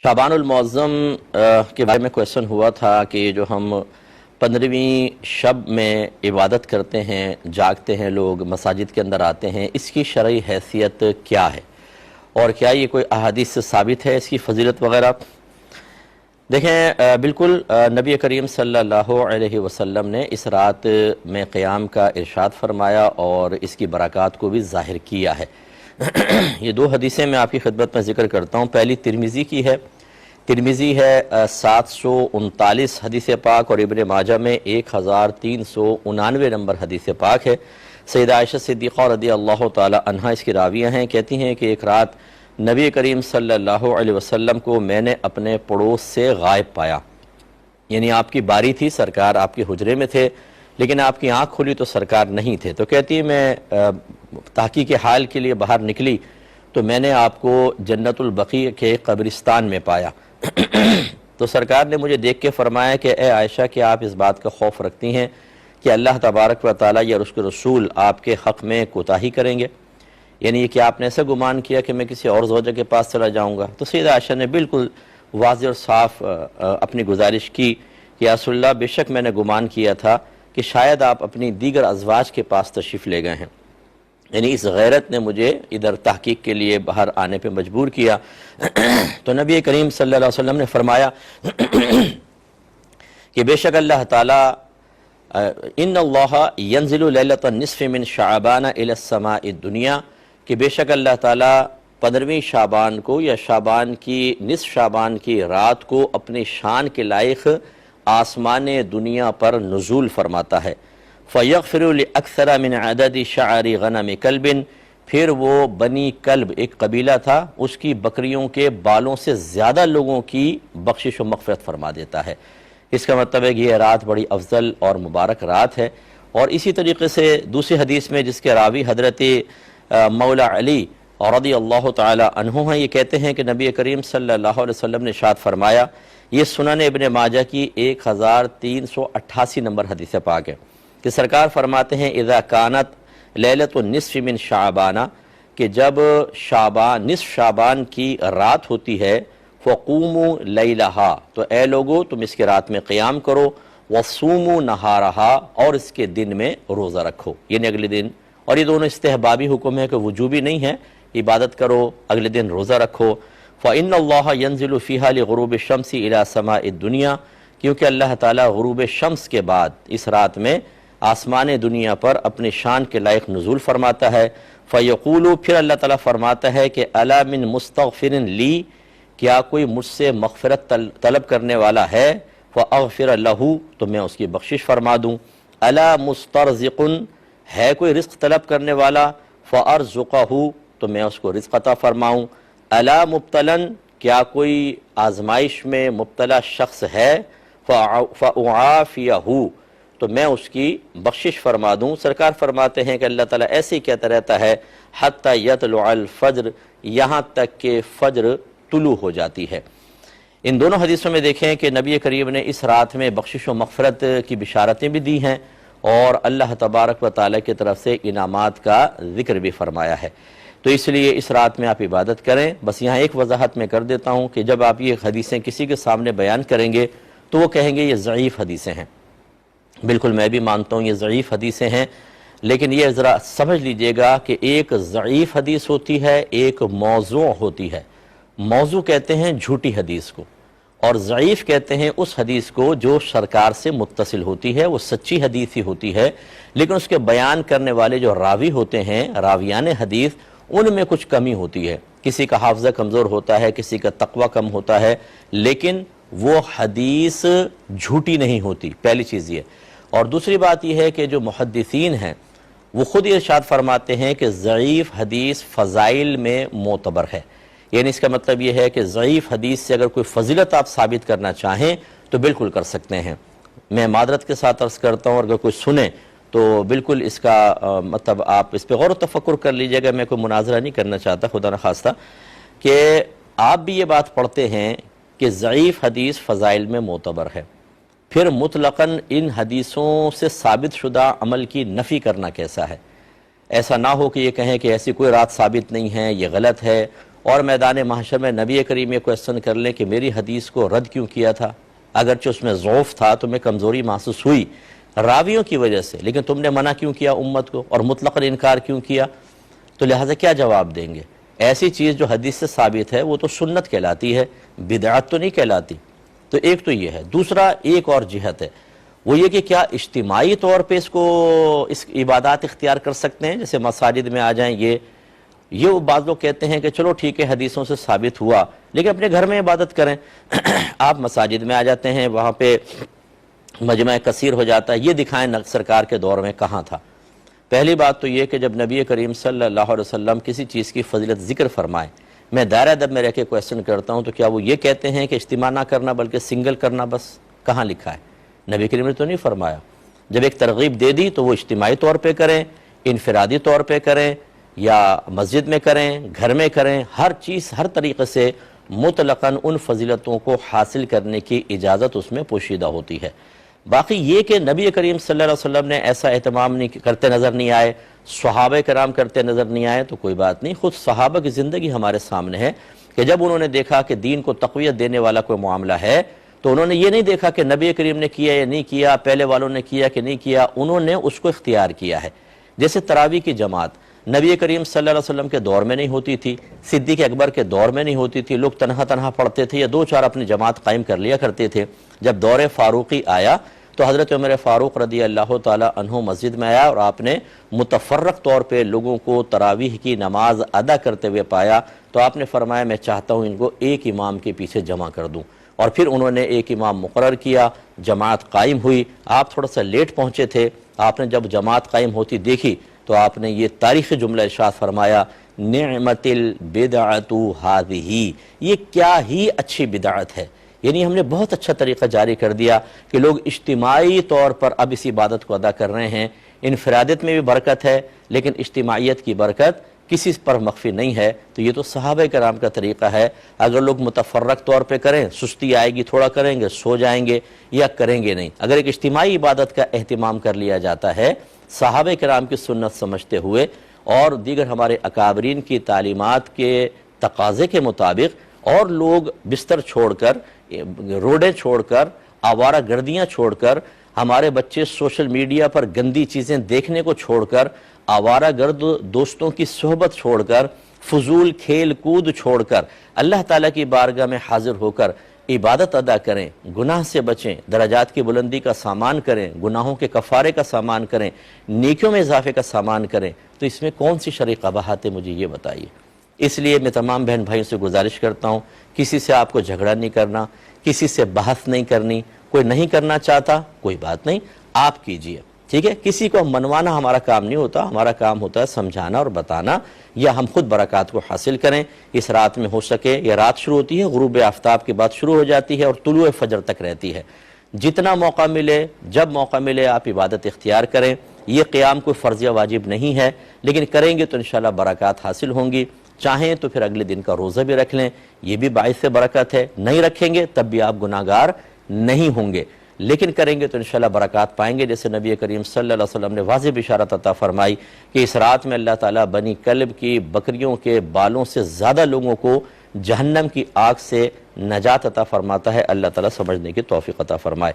شعبان المعظم کے بارے میں کویسچن ہوا تھا کہ جو ہم 15ویں شب میں عبادت کرتے ہیں، جاگتے ہیں، لوگ مساجد کے اندر آتے ہیں، اس کی شرعی حیثیت کیا ہے اور کیا یہ کوئی احادیث سے ثابت ہے اس کی فضیلت وغیرہ؟ دیکھیں، بالکل نبی کریم صلی اللہ علیہ وسلم نے اس رات میں قیام کا ارشاد فرمایا اور اس کی برکات کو بھی ظاہر کیا ہے۔ یہ دو حدیثیں میں آپ کی خدمت میں ذکر کرتا ہوں۔ پہلی ترمذی کی ہے، ترمذی ہے 739 حدیث پاک، اور ابن ماجہ میں 1399 نمبر حدیث پاک ہے۔ سیدہ عائشہ صدیقہ رضی اللہ تعالی عنہا اس کی راویہ ہیں، کہتی ہیں کہ ایک رات نبی کریم صلی اللہ علیہ وسلم کو میں نے اپنے پڑوس سے غائب پایا، یعنی آپ کی باری تھی، سرکار آپ کے حجرے میں تھے لیکن آپ کی آنکھ کھلی تو سرکار نہیں تھے۔ تو کہتی ہے میں تحقیق حال کے لیے باہر نکلی تو میں نے آپ کو جنت البقیع کے قبرستان میں پایا۔ تو سرکار نے مجھے دیکھ کے فرمایا کہ اے عائشہ، کہ آپ اس بات کا خوف رکھتی ہیں کہ اللہ تبارک و تعالیٰ یا اس کے رسول آپ کے حق میں کوتاہی کریں گے، یعنی کہ آپ نے ایسا گمان کیا کہ میں کسی اور زوجہ کے پاس چلا جاؤں گا؟ تو سیدہ عائشہ نے بالکل واضح اور صاف اپنی گزارش کی کہ یا رسول اللہ، بے شک میں نے گمان کیا تھا کہ شاید آپ اپنی دیگر ازواج کے پاس تشریف لے گئے ہیں، یعنی اس غیرت نے مجھے ادھر تحقیق کے لیے باہر آنے پہ مجبور کیا۔ تو نبی کریم صلی اللہ علیہ وسلم نے فرمایا کہ بے شک اللہ تعالیٰ ان اللہ ینزل لیلۃ النصف من شعبان الی السماء الدنیا، کہ بے شک اللہ تعالیٰ 15ویں شعبان کو یا شعبان کی نصف شعبان کی رات کو اپنی شان کے لائق آسمان دنیا پر نزول فرماتا ہے۔ فَيَغْفِرُ لِأَكْثَرَ مِنْ عَدَدِ شَعَرِ غَنَمِ كَلْبٍ، پھر وہ بنی کلب ایک قبیلہ تھا، اس کی بکریوں کے بالوں سے زیادہ لوگوں کی بخشش و مغفرت فرما دیتا ہے۔ اس کا مطلب ہے کہ یہ رات بڑی افضل اور مبارک رات ہے۔ اور اسی طریقے سے دوسری حدیث میں جس کے راوی حضرت مولا علی رضی اللہ تعالی عنہ ہیں، یہ کہتے ہیں کہ نبی کریم صلی اللہ علیہ وسلم نے ارشاد فرمایا، یہ سنن ابن ماجہ کی 1388 نمبر حدیث پاک ہے، کہ سرکار فرماتے ہیں اذا کانت لیلۃ النصف من شعبان، کہ جب شعبان نصف شعبان کی رات ہوتی ہے، فقوموا لیلہا، تو اے لوگو تم اس کے رات میں قیام کرو، وصوموا نہارہا، اور اس کے دن میں روزہ رکھو، یعنی اگلے دن۔ اور یہ دونوں استحبابی حکم ہے کہ وجوبی نہیں ہے، عبادت کرو، اگلے دن روزہ رکھو۔ فَإِنَّ اللَّهَ يَنزِلُ فِيهَا لِغُرُوبِ الشَّمْسِ إِلَى سَمَاءِ الدُّنْيَا، کیونکہ اللہ تعالیٰ غروب شمس کے بعد اس رات میں آسمان دنیا پر اپنی شان کے لائق نزول فرماتا ہے۔ فَيَقُولُ، پھر اللہ تعالیٰ فرماتا ہے کہ أَلَا مِن مُسْتَغْفِرٍ لِي، کیا کوئی مجھ سے مغفرت طلب کرنے والا ہے؟ فَأَغْفِرَ لَهُ، تو میں اس کی بخشش فرما دوں۔ أَلَا مُسْتَرْزِقٌ، ہے کوئی رزق طلب کرنے والا؟ فَأَرْزُقَهُ، تو میں اس کو رزق عطا فرماؤں۔ أَلَا مُبْتَلًا، کیا کوئی آزمائش میں مبتلا شخص ہے؟ فَأُعَافِيَهُ، تو میں اس کی بخشش فرما دوں۔ سرکار فرماتے ہیں کہ اللہ تعالیٰ ایسے ہی کہتا رہتا ہے حَتَّى يَطْلُعَ الْفَجْرِ، یہاں تک کہ فجر طلوع ہو جاتی ہے۔ ان دونوں حدیثوں میں دیکھیں کہ نبی کریم نے اس رات میں بخشش و مغفرت کی بشارتیں بھی دی ہیں اور اللہ تبارک و تعالیٰ کی طرف سے انعامات کا ذکر بھی فرمایا ہے۔ تو اس لیے اس رات میں آپ عبادت کریں۔ بس یہاں ایک وضاحت میں کر دیتا ہوں کہ جب آپ یہ حدیثیں کسی کے سامنے بیان کریں گے تو وہ کہیں گے یہ ضعیف حدیثیں ہیں۔ بالکل میں بھی مانتا ہوں یہ ضعیف حدیثیں ہیں، لیکن یہ ذرا سمجھ لیجئے گا کہ ایک ضعیف حدیث ہوتی ہے، ایک موضوع ہوتی ہے۔ موضوع کہتے ہیں جھوٹی حدیث کو، اور ضعیف کہتے ہیں اس حدیث کو جو سرکار سے متصل ہوتی ہے، وہ سچی حدیث ہی ہوتی ہے، لیکن اس کے بیان کرنے والے جو راوی ہوتے ہیں، راویان حدیث، ان میں کچھ کمی ہوتی ہے۔ کسی کا حافظہ کمزور ہوتا ہے، کسی کا تقوی کم ہوتا ہے، لیکن وہ حدیث جھوٹی نہیں ہوتی، پہلی چیز یہ۔ اور دوسری بات یہ ہے کہ جو محدثین ہیں وہ خود ارشاد فرماتے ہیں کہ ضعیف حدیث فضائل میں معتبر ہے، یعنی اس کا مطلب یہ ہے کہ ضعیف حدیث سے اگر کوئی فضیلت آپ ثابت کرنا چاہیں تو بالکل کر سکتے ہیں۔ میں معذرت کے ساتھ عرض کرتا ہوں، اگر کوئی سنے تو بالکل اس کا مطلب آپ اس پہ غور و تفکر کر لیجئے گا۔ میں کوئی مناظرہ نہیں کرنا چاہتا، خدا نخواستہ، کہ آپ بھی یہ بات پڑھتے ہیں کہ ضعیف حدیث فضائل میں معتبر ہے، پھر مطلقاً ان حدیثوں سے ثابت شدہ عمل کی نفی کرنا کیسا ہے؟ ایسا نہ ہو کہ یہ کہیں کہ ایسی کوئی رات ثابت نہیں ہے، یہ غلط ہے، اور میدان محشر میں نبی کریم یہ کویسچن کر لیں کہ میری حدیث کو رد کیوں کیا تھا، اگرچہ اس میں ضعف تھا، تمہیں کمزوری محسوس ہوئی راویوں کی وجہ سے، لیکن تم نے منع کیوں کیا امت کو اور مطلق انکار کیوں کیا؟ تو لہٰذا کیا جواب دیں گے؟ ایسی چیز جو حدیث سے ثابت ہے وہ تو سنت کہلاتی ہے، بدعت تو نہیں کہلاتی۔ تو ایک تو یہ ہے۔ دوسرا ایک اور جہت ہے، وہ یہ کہ کیا اجتماعی طور پہ اس عبادات اختیار کر سکتے ہیں، جیسے مساجد میں آ جائیں؟ یہ بعض لوگ کہتے ہیں کہ چلو ٹھیک ہے حدیثوں سے ثابت ہوا، لیکن اپنے گھر میں عبادت کریں۔ آپ مساجد میں آ جاتے ہیں، وہاں پہ مجمع کثیر ہو جاتا ہے، یہ دکھائیں سرکار کے دور میں کہاں تھا؟ پہلی بات تو یہ کہ جب نبی کریم صلی اللہ علیہ وسلم کسی چیز کی فضیلت ذکر فرمائے، میں دائرہ ادب میں رہ کے کویسچن کرتا ہوں، تو کیا وہ یہ کہتے ہیں کہ اجتماع نہ کرنا بلکہ سنگل کرنا؟ بس کہاں لکھا ہے؟ نبی کریم نے تو نہیں فرمایا۔ جب ایک ترغیب دے دی تو وہ اجتماعی طور پہ کریں، انفرادی طور پہ کریں، یا مسجد میں کریں، گھر میں کریں، ہر چیز ہر طریقے سے مطلقاً ان فضیلتوں کو حاصل کرنے کی اجازت اس میں پوشیدہ ہوتی ہے۔ باقی یہ کہ نبی کریم صلی اللہ علیہ وسلم نے ایسا اہتمام کرتے نظر نہیں آئے، صحابہ کرام کرتے نظر نہیں آئے، تو کوئی بات نہیں۔ خود صحابہ کی زندگی ہمارے سامنے ہے کہ جب انہوں نے دیکھا کہ دین کو تقویت دینے والا کوئی معاملہ ہے، تو انہوں نے یہ نہیں دیکھا کہ نبی کریم نے کیا یا نہیں کیا، پہلے والوں نے کیا کہ نہیں کیا، انہوں نے اس کو اختیار کیا ہے۔ جیسے تراویح کی جماعت نبی کریم صلی اللہ علیہ وسلم کے دور میں نہیں ہوتی تھی، صدیق اکبر کے دور میں نہیں ہوتی تھی، لوگ تنہا تنہا پڑھتے تھے یا دو چار اپنی جماعت قائم کر لیا کرتے تھے۔ جب دور فاروقی آیا تو حضرت عمر فاروق رضی اللہ تعالی عنہ مسجد میں آیا اور آپ نے متفرق طور پہ لوگوں کو تراویح کی نماز ادا کرتے ہوئے پایا، تو آپ نے فرمایا میں چاہتا ہوں ان کو ایک امام کے پیچھے جمع کر دوں، اور پھر انہوں نے ایک امام مقرر کیا، جماعت قائم ہوئی۔ آپ تھوڑا سا لیٹ پہنچے تھے، آپ نے جب جماعت قائم ہوتی دیکھی تو آپ نے یہ تاریخی جملہ ارشاد فرمایا، نعمت البدعۃ ہذہ، یہ کیا ہی اچھی بدعت ہے۔ یعنی ہم نے بہت اچھا طریقہ جاری کر دیا کہ لوگ اجتماعی طور پر اب اس عبادت کو ادا کر رہے ہیں۔ انفرادیت میں بھی برکت ہے، لیکن اجتماعیت کی برکت کسی پر مخفی نہیں ہے۔ تو یہ تو صحابہ کرام کا طریقہ ہے۔ اگر لوگ متفرق طور پہ کریں، سستی آئے گی، تھوڑا کریں گے، سو جائیں گے یا کریں گے نہیں۔ اگر ایک اجتماعی عبادت کا اہتمام کر لیا جاتا ہے صحابہ کرام کی سنت سمجھتے ہوئے اور دیگر ہمارے اکابرین کی تعلیمات کے تقاضے کے مطابق، اور لوگ بستر چھوڑ کر، روڈیں چھوڑ کر، آوارہ گردیاں چھوڑ کر، ہمارے بچے سوشل میڈیا پر گندی چیزیں دیکھنے کو چھوڑ کر، آوارہ گرد دوستوں کی صحبت چھوڑ کر، فضول کھیل کود چھوڑ کر اللہ تعالیٰ کی بارگاہ میں حاضر ہو کر عبادت ادا کریں، گناہ سے بچیں، درجات کی بلندی کا سامان کریں، گناہوں کے کفارے کا سامان کریں، نیکیوں میں اضافے کا سامان کریں، تو اس میں کون سی شرعی قباحت ہے؟ مجھے یہ بتائیے۔ اس لیے میں تمام بہن بھائیوں سے گزارش کرتا ہوں، کسی سے آپ کو جھگڑا نہیں کرنا، کسی سے بحث نہیں کرنی۔ کوئی نہیں کرنا چاہتا، کوئی بات نہیں، آپ کیجئے، ٹھیک ہے؟ کسی کو منوانا ہمارا کام نہیں ہوتا، ہمارا کام ہوتا ہے سمجھانا اور بتانا، یا ہم خود برکات کو حاصل کریں۔ اس رات میں ہو سکے، یہ رات شروع ہوتی ہے غروب آفتاب کے بعد شروع ہو جاتی ہے اور طلوع فجر تک رہتی ہے، جتنا موقع ملے، جب موقع ملے آپ عبادت اختیار کریں۔ یہ قیام کوئی فرض یا واجب نہیں ہے، لیکن کریں گے تو انشاءاللہ برکات حاصل ہوں گی۔ چاہیں تو پھر اگلے دن کا روزہ بھی رکھ لیں، یہ بھی باعث برکت ہے۔ نہیں رکھیں گے تب بھی آپ گناہگار نہیں ہوں گے، لیکن کریں گے تو انشاءاللہ برکات پائیں گے۔ جیسے نبی کریم صلی اللہ علیہ وسلم نے واضح بشارت عطا فرمائی کہ اس رات میں اللہ تعالیٰ بنی کلب کی بکریوں کے بالوں سے زیادہ لوگوں کو جہنم کی آگ سے نجات عطا فرماتا ہے۔ اللہ تعالیٰ سمجھنے کی توفیق عطا فرمائے۔